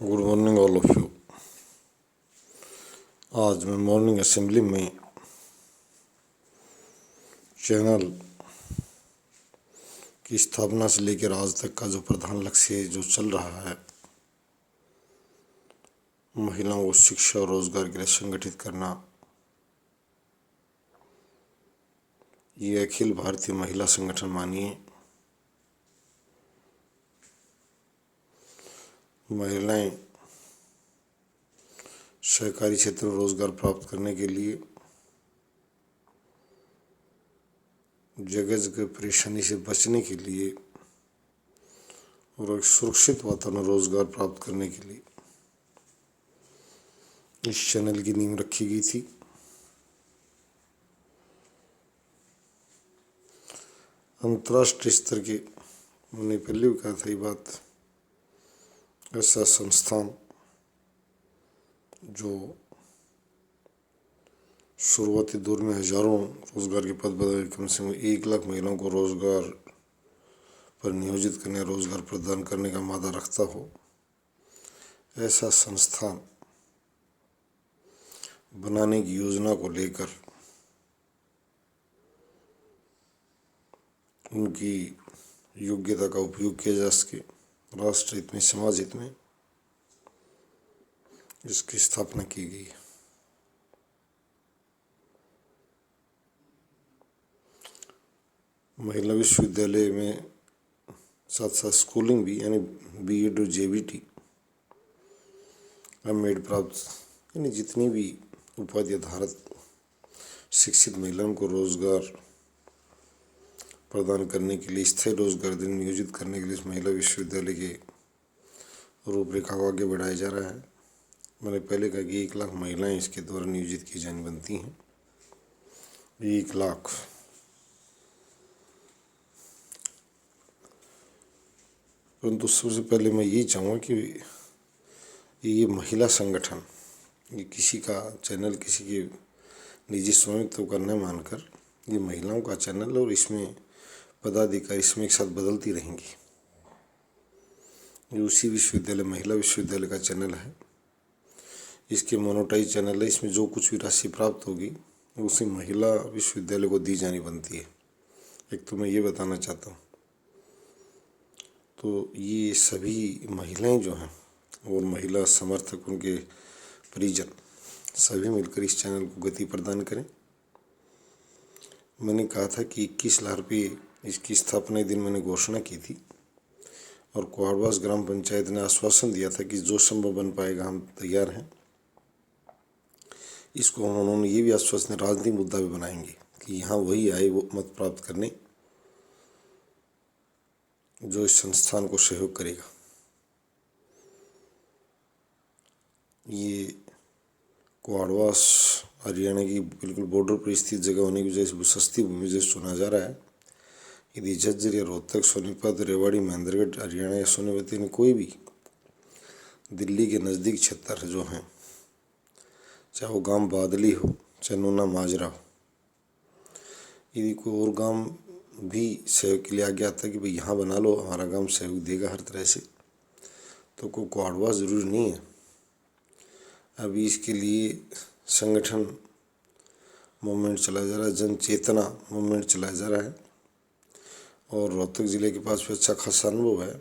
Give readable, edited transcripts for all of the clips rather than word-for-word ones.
Good morning all of you. आज मैं morning assembly में चैनल की स्थापना से लेकर आज तक का जो प्रधान लक्ष्य जो चल रहा है, महिलाओं को शिक्षा और रोजगार के लिए संगठित करना, ये अखिल भारतीय महिला संगठन मानिए महिलाएं सहकारी क्षेत्र में रोजगार प्राप्त करने के लिए जगह जगह परेशानी से बचने के लिए और एक सुरक्षित वातावरण रोजगार प्राप्त करने के लिए इस चैनल की नींव रखी गई थी। अंतर्राष्ट्रीय स्तर के, मैंने पहले भी कहा था ये बात, ऐसा संस्थान जो शुरुआती दौर में हजारों रोजगार के पद बनाए, कम से कम 1 लाख महिलाओं को रोजगार पर नियोजित करने, रोजगार प्रदान करने का मादा रखता हो, ऐसा संस्थान बनाने की योजना को लेकर उनकी योग्यता का उपयोग किया जा सके राष्ट्र हित में, समाज हित में, इसकी स्थापना की गई। महिला विश्वविद्यालय में साथ साथ स्कूलिंग भी, यानी बीएड और जेबीटी, एमएड प्राप्त, यानी जितनी भी उपाधि आधारित शिक्षित महिलाओं को रोजगार प्रदान करने के लिए, स्थायी रोजगार देने नियोजित करने के लिए इस महिला विश्वविद्यालय के रूपरेखा को आगे बढ़ाया जा रहा है। मैंने पहले कहा कि 1 लाख महिलाएं इसके द्वारा नियोजित की जानी बनती हैं। 1 लाख। परंतु सबसे पहले मैं यही चाहूँगा कि ये महिला संगठन, ये किसी का चैनल, किसी के निजी स्वामित्व का न मानकर ये महिलाओं का चैनल, और इसमें पदाधिकारी इसमें एक साथ बदलती रहेंगी। ये उसी विश्वविद्यालय, महिला विश्वविद्यालय का चैनल है। इसके मोनोटाइज चैनल है। इसमें जो कुछ भी राशि प्राप्त होगी उसी महिला विश्वविद्यालय को दी जानी बनती है। एक तो मैं ये बताना चाहता हूँ। तो ये सभी महिलाएं जो हैं और महिला समर्थक, उनके परिजन, सभी मिलकर इस चैनल को गति प्रदान करें। मैंने कहा था कि 21 लाख रुपये इसकी स्थापना के दिन मैंने घोषणा की थी, और कुहाड़वास ग्राम पंचायत ने आश्वासन दिया था कि जो संभव बन पाएगा हम तैयार हैं। इसको उन्होंने ये भी आश्वासन, राजनीतिक मुद्दा भी बनाएंगे कि यहाँ वही आए वो मत प्राप्त करने जो इस संस्थान को सहयोग करेगा। ये कुहाड़वास हरियाणा की बिल्कुल बॉर्डर पर स्थित जगह होने की वजह से सस्ती भूमि जैसे चुना जा रहा है। यदि झज्जर या रोहतक, सोनीपत, रेवाड़ी, महेंद्रगढ़, हरियाणा या सोनीपत में कोई भी दिल्ली के नज़दीक क्षेत्र जो हैं, चाहे वो गांव बादली हो, चाहे नूना माजरा हो, यदि कोई और गांव भी सहयोग के लिए आगे आता है कि भाई यहाँ बना लो, हमारा गांव सहयोग देगा हर तरह से, तो कोई कुहाड़वास ज़रूरी नहीं है। अभी इसके लिए संगठन मूवमेंट चलाया जा रहा है, जन चेतना मूवमेंट चलाया जा रहा है, और रोहतक ज़िले के पास भी अच्छा खासा अनुभव है।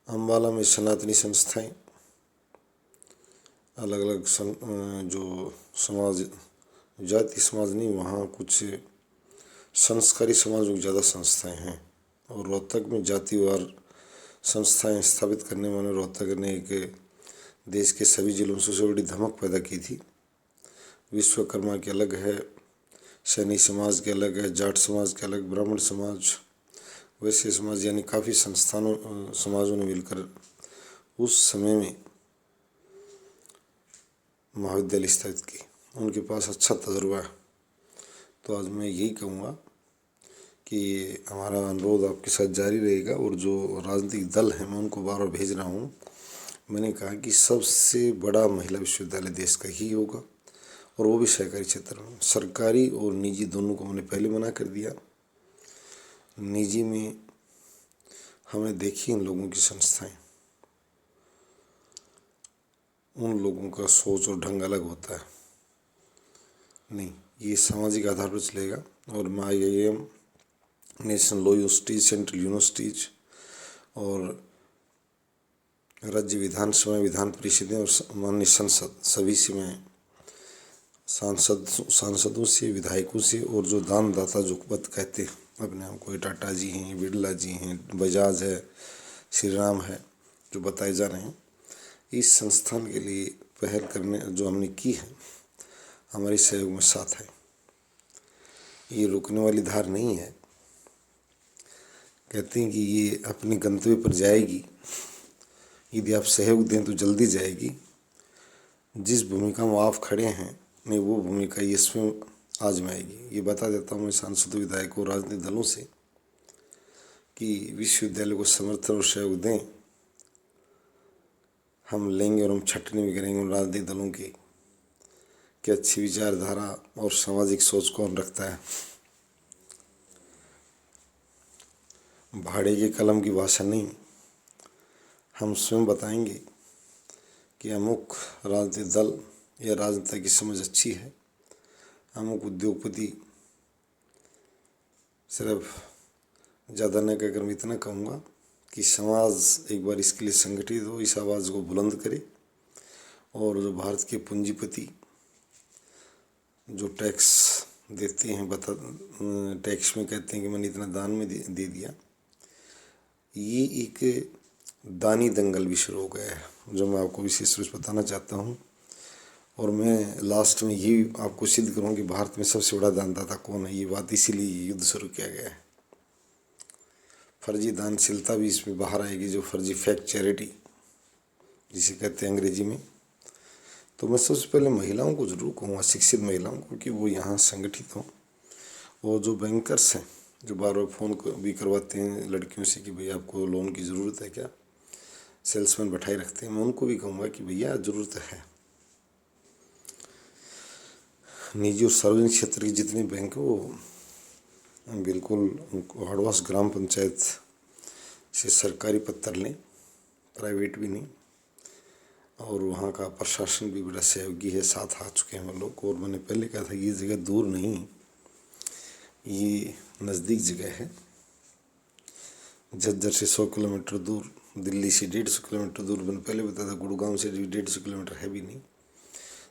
अम्बाला में सनातनी संस्थाएं, अलग अलग जो समाज, जाति समाज नहीं, वहाँ कुछ संस्कारी समाजों की ज़्यादा संस्थाएं हैं, और रोहतक में जातिवार संस्थाएं स्थापित करने वाले रोहतक ने एक देश के सभी जिलों से सबसे बड़ी धमक पैदा की थी। विश्वकर्मा के अलग है, सैनी समाज के अलग है, जाट समाज के अलग, ब्राह्मण समाज, वैश्य समाज, यानी काफ़ी समाजों ने मिलकर उस समय में महाविद्यालय स्थापित की। उनके पास अच्छा तजुर्बा है। तो आज मैं यही कहूँगा कि हमारा अनुरोध आपके साथ जारी रहेगा, और जो राजनीतिक दल हैं मैं उनको बार बार भेज रहा हूँ। मैंने कहा कि सबसे बड़ा महिला विश्वविद्यालय देश का ही होगा, और वो भी सहकारी क्षेत्र में। सरकारी और निजी दोनों को मैंने पहले मना कर दिया। निजी में हमें देखी इन लोगों की संस्थाएं, उन लोगों का सोच और ढंग अलग होता है। नहीं, ये सामाजिक आधार पर चलेगा। और IIM, national law universities, central universities और राज्य विधानसभा, विधान परिषदें और माननीय संसद, सभी से मैं सांसदों से, विधायकों से और जो दानदाता जो पद कहते हैं अपने आप को, टाटा जी हैं, बिरला जी हैं, बजाज है, श्री राम है, जो बताए जा रहे हैं, इस संस्थान के लिए पहल करने जो हमने की है, हमारे सहयोग में साथ है। ये रुकने वाली धार नहीं है। कहते हैं कि ये अपने गंतव्य पर जाएगी, यदि आप सहयोग दें तो जल्दी जाएगी। जिस भूमिका में आप खड़े हैं, नहीं वो भूमिका ये स्वयं आजमाएगी। ये बता देता हूँ मैं सांसदों, विधायकों, राजनीतिक दलों से कि विश्वविद्यालय को समर्थन और सहयोग दें। हम लेंगे और हम छटनी भी करेंगे उन राजनीतिक दलों की कि अच्छी विचारधारा और सामाजिक सोच कौन रखता है। भाड़े के कलम की भाषा नहीं, हम स्वयं बताएंगे कि अमुक राजनीतिक दल या राजनेता की समझ अच्छी है, अमुक उद्योगपति। सिर्फ ज़्यादा न कहकर मैं इतना कहूँगा कि समाज एक बार इसके लिए संगठित हो, इस आवाज़ को बुलंद करे और जो भारत के पूंजीपति जो टैक्स देते हैं, टैक्स में कहते हैं कि मैंने इतना दान में दे दिया, ये एक दानी दंगल भी शुरू हो गया है, जो मैं आपको विशेष रूप से बताना चाहता हूँ। और मैं लास्ट में ये आपको सिद्ध करूँ कि भारत में सबसे बड़ा दानदाता कौन है। ये बात इसीलिए युद्ध शुरू किया गया है। फर्जी दानशीलता भी इसमें बाहर आएगी, जो फर्जी फेक चैरिटी जिसे कहते हैं अंग्रेजी में। तो मैं सबसे पहले महिलाओं को ज़रूर कहूँगा, शिक्षित महिलाओं को, कि वो यहाँ संगठित हों। और जो बैंकर्स हैं, जो बार बार फ़ोन भी करवाते हैं लड़कियों से कि भैया आपको लोन की ज़रूरत है क्या, सेल्समैन बैठाए रखते हैं, मैं उनको भी कहूँगा कि भैया ज़रूरत है। निजी और सार्वजनिक क्षेत्र के जितने बैंक हैं वो बिल्कुल उनको हड़वास ग्राम पंचायत से सरकारी पत्र लें, प्राइवेट भी नहीं। और वहाँ का प्रशासन भी बड़ा सहयोगी है, साथ आ चुके हैं वो लोग। और मैंने पहले कहा था ये जगह दूर नहीं, ये नज़दीक जगह है। झज्जर से 100 किलोमीटर दूर, दिल्ली से 150 किलोमीटर दूर। मैंने पहले बताया था गुड़गांव से 150 किलोमीटर है भी नहीं।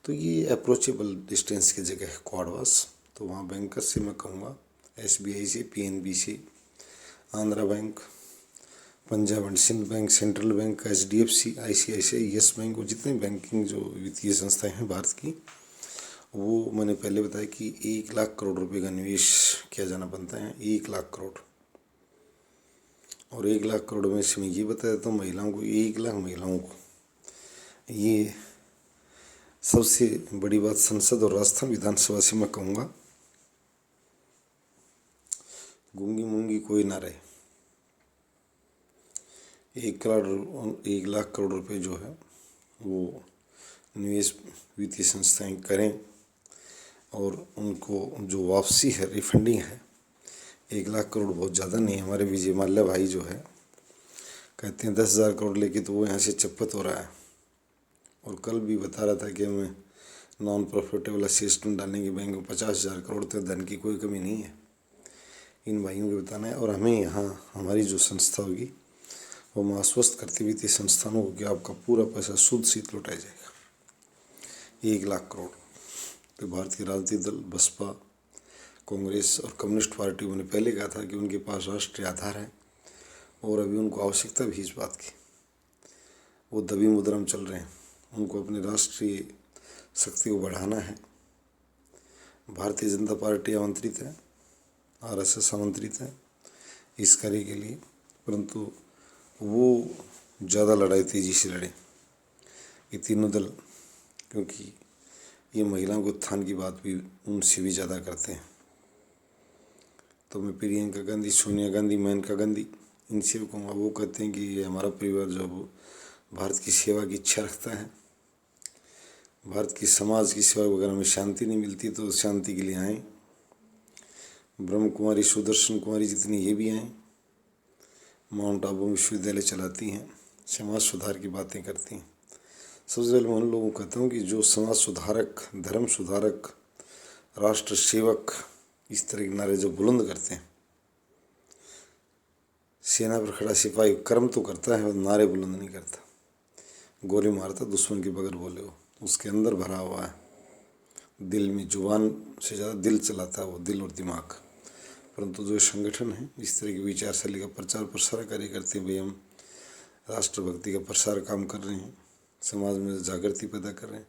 तो ये अप्रोचेबल डिस्टेंस की जगह है क्वाडवास। तो वहाँ बैंकर्स से मैं कहूँगा, SBI से, PNB से, Andhra bank, Punjab and Sindh bank, central bank, HDFC, ICICI, yes bank, और जितने बैंकिंग जो वित्तीय संस्थाएं हैं भारत की, वो मैंने पहले बताया कि 1 लाख करोड़ रुपए का निवेश किया जाना बनता है। 1 लाख करोड़। और 1 लाख करोड़ में से मैं ये बता देता हूँ महिलाओं को, 1 लाख महिलाओं को, ये सबसे बड़ी बात संसद और राजस्थान विधानसभा से मैं कहूँगा, गूंगी मूंगी कोई ना रहे। 1 लाख करोड़ रुपए जो है वो निवेश वित्तीय संस्थाएं करें, और उनको जो वापसी है, रिफंडिंग है, 1 लाख करोड़ बहुत ज़्यादा नहीं। हमारे विजय माल्या भाई जो है कहते हैं 10,000 करोड़ लेके, तो वो यहाँ से चप्पत हो रहा है। और कल भी बता रहा था कि हमें नॉन प्रॉफिटेबल असिस्टेंट डालेंगे बैंक में 50,000 करोड़, तो धन की कोई कमी नहीं है। इन भाइयों को बताना है। और हमें यहाँ हमारी जो संस्था होगी वो मैं आश्वस्त करती हुई थी संस्थानों को कि आपका पूरा पैसा शुद्ध सीत लौटाया जाएगा। 1 लाख करोड़। तो भारत के राजनीतिक दल, बसपा, कांग्रेस और कम्युनिस्ट पार्टी, मैंने पहले कहा था कि उनके पास राष्ट्रीय आधार है और अभी उनको आवश्यकता भी इस बात की। वो दबी मुद्रा में चल रहे हैं, उनको अपनी राष्ट्रीय शक्ति को बढ़ाना है। भारतीय जनता पार्टी आमंत्रित है, RSS आमंत्रित है इस कार्य के लिए, परंतु वो ज़्यादा लड़ाई तेजी से लड़े, ये तीनों दल, क्योंकि ये महिलाओं के उत्थान की बात भी उनसे भी ज़्यादा करते हैं। तो मैं प्रियंका गांधी, सोनिया गांधी, मेनका गांधी, इनसे भी कहूँगा। वो कहते हैं कि हमारा परिवार जो भारत की सेवा की इच्छा रखता है, भारत की समाज की सेवा वगैरह में शांति नहीं मिलती, तो शांति के लिए आएँ। ब्रह्म कुमारी, सुदर्शन कुमारी जितनी ये भी आएँ, माउंट आबू विश्वविद्यालय चलाती हैं, समाज सुधार की बातें करती हैं। सबसे पहले मैं उन लोगों को कहता हूँ कि जो समाज सुधारक, धर्म सुधारक, राष्ट्र सेवक इस तरह के नारे जो बुलंद करते हैं, सेना पर खड़ा सिपाही कर्म तो करता है, नारे बुलंद नहीं करता। गोली मारता दुश्मन के बगैर बोले हो, उसके अंदर भरा हुआ है दिल में, जुबान से ज़्यादा दिल चलाता है वो, दिल और दिमाग। परंतु जो संगठन है इस तरह की विचारशैली का प्रचार प्रसार कार्य करते हैं, भाई हम राष्ट्रभक्ति का प्रसार काम कर रहे हैं, समाज में जागृति पैदा कर रहे हैं,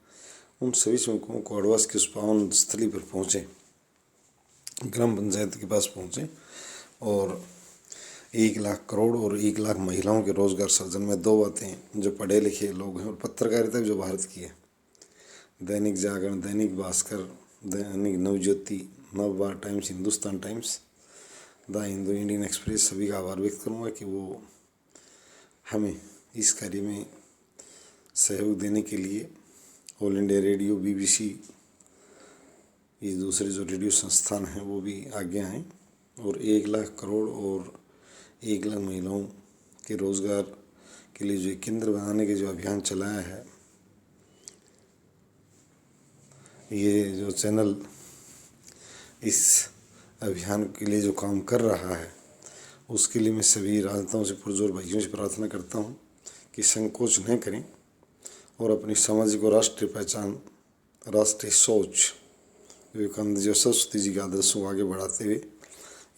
उन सभी श्रमिकों को आडवास की उस पावन स्थली पर पहुँचे, ग्राम पंचायत के पास पहुँचे और 1 लाख करोड़ और 1 लाख महिलाओं के रोजगार सर्जन में 2 बातें जो पढ़े लिखे लोग हैं और पत्रकारिता जो भारत की है, Dainik Jagran, Dainik Bhaskar, Dainik Navjyoti, Navbharat times, Hindustan times, the Hindu, Indian express, सभी का आभार व्यक्त करूँगा कि वो हमें इस कार्य में सहयोग देने के लिए, ऑल इंडिया रेडियो, BBC, ये दूसरे जो रेडियो संस्थान हैं वो भी आगे आएँ और 1 लाख करोड़ और 1 लाख महिलाओं के रोज़गार के लिए जो केंद्र बनाने के जो अभियान चलाया है, ये जो चैनल इस अभियान के लिए जो काम कर रहा है, उसके लिए मैं सभी राजनेताओं से, पुरजोर भाइयों से प्रार्थना करता हूँ कि संकोच न करें और अपनी सामाजिक और राष्ट्रीय पहचान, राष्ट्रीय सोच, विवेकानंद जी और सरस्वती जी के आदर्शों को आगे बढ़ाते हुए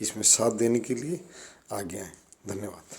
इसमें साथ देने के लिए आगे आएँ। धन्यवाद।